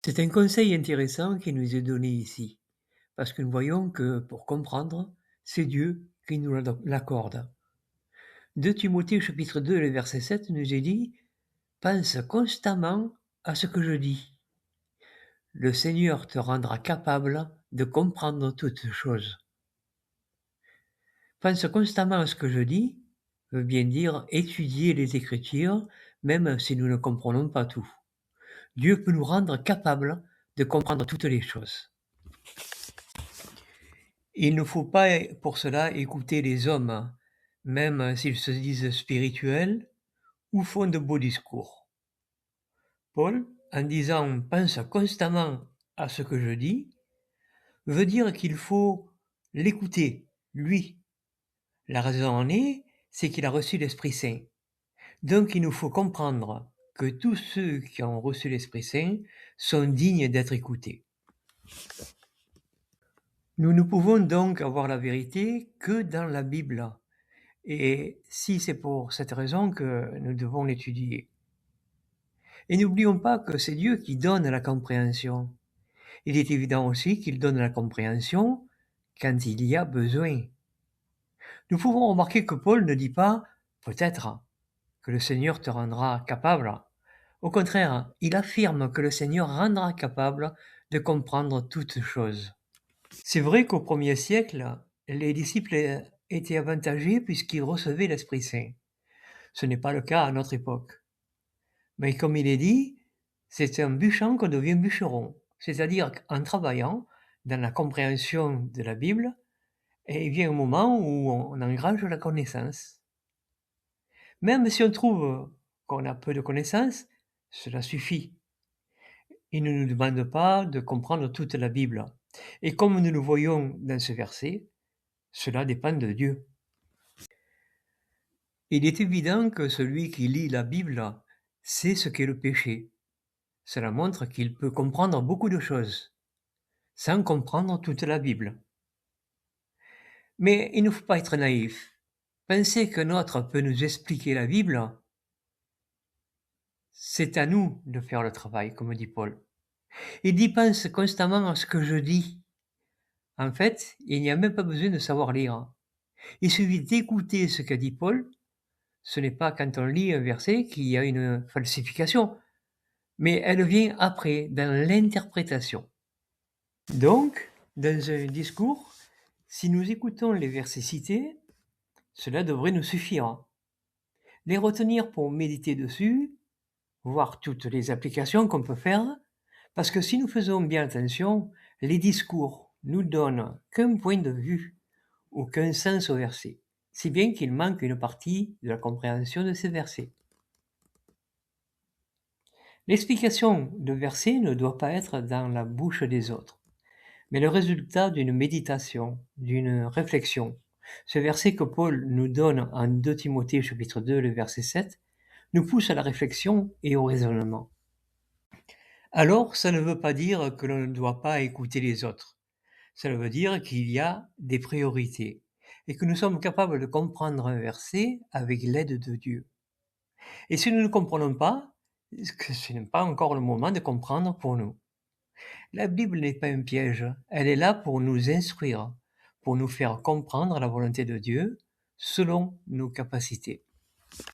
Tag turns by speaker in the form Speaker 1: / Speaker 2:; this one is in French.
Speaker 1: C'est un conseil intéressant qui nous est donné ici, parce que nous voyons que pour comprendre, c'est Dieu qui nous l'accorde. 2 Timothée chapitre 2, le verset 7 nous est dit: «Pense constamment à ce que je dis. Le Seigneur te rendra capable de comprendre toutes choses.» Pense constamment à ce que je dis veut bien dire étudier les Écritures, même si nous ne comprenons pas tout. Dieu peut nous rendre capables de comprendre toutes les choses. Il ne faut pas pour cela écouter les hommes, même s'ils se disent spirituels ou font de beaux discours. Paul, en disant pense constamment à ce que je dis, veut dire qu'il faut l'écouter, lui. La raison en est, c'est qu'il a reçu l'Esprit Saint. Donc il nous faut comprendre que tous ceux qui ont reçu l'Esprit Saint sont dignes d'être écoutés. Nous ne pouvons donc avoir la vérité que dans la Bible. Et si c'est pour cette raison que nous devons l'étudier. Et n'oublions pas que c'est Dieu qui donne la compréhension. Il est évident aussi qu'il donne la compréhension quand il y a besoin. Nous pouvons remarquer que Paul ne dit pas « peut-être » que le Seigneur te rendra capable. Au contraire, il affirme que le Seigneur rendra capable de comprendre toutes choses. C'est vrai qu'au 1er siècle, les disciples étaient avantagés puisqu'ils recevaient l'Esprit Saint. Ce n'est pas le cas à notre époque. Mais comme il est dit, c'est un bûcheron qu'on devient bûcheron. C'est-à-dire qu'en travaillant dans la compréhension de la Bible, et il vient un moment où on engrange la connaissance. Même si on trouve qu'on a peu de connaissances, cela suffit. Il ne nous demande pas de comprendre toute la Bible. Et comme nous le voyons dans ce verset, cela dépend de Dieu. Il est évident que celui qui lit la Bible sait ce qu'est le péché. Cela montre qu'il peut comprendre beaucoup de choses, sans comprendre toute la Bible. Mais il ne faut pas être naïf. Penser qu'un autre peut nous expliquer la Bible, c'est à nous de faire le travail, comme dit Paul. Il dit pense constamment à ce que je dis. En fait, il n'y a même pas besoin de savoir lire. Il suffit d'écouter ce qu'a dit Paul. Ce n'est pas quand on lit un verset qu'il y a une falsification, mais elle vient après, dans l'interprétation. Donc, dans un discours, si nous écoutons les versets cités, cela devrait nous suffire. Les retenir pour méditer dessus, voir toutes les applications qu'on peut faire, parce que si nous faisons bien attention, les discours nous donnent qu'un point de vue ou qu'un sens au verset, si bien qu'il manque une partie de la compréhension de ces versets. L'explication de versets ne doit pas être dans la bouche des autres, mais le résultat d'une méditation, d'une réflexion. Ce verset que Paul nous donne en 2 Timothée chapitre 2, le verset 7, nous pousse à la réflexion et au raisonnement. Alors, ça ne veut pas dire que l'on ne doit pas écouter les autres. Ça veut dire qu'il y a des priorités et que nous sommes capables de comprendre un verset avec l'aide de Dieu. Et si nous ne comprenons pas, que ce n'est pas encore le moment de comprendre pour nous. La Bible n'est pas un piège, elle est là pour nous instruire, pour nous faire comprendre la volonté de Dieu selon nos capacités.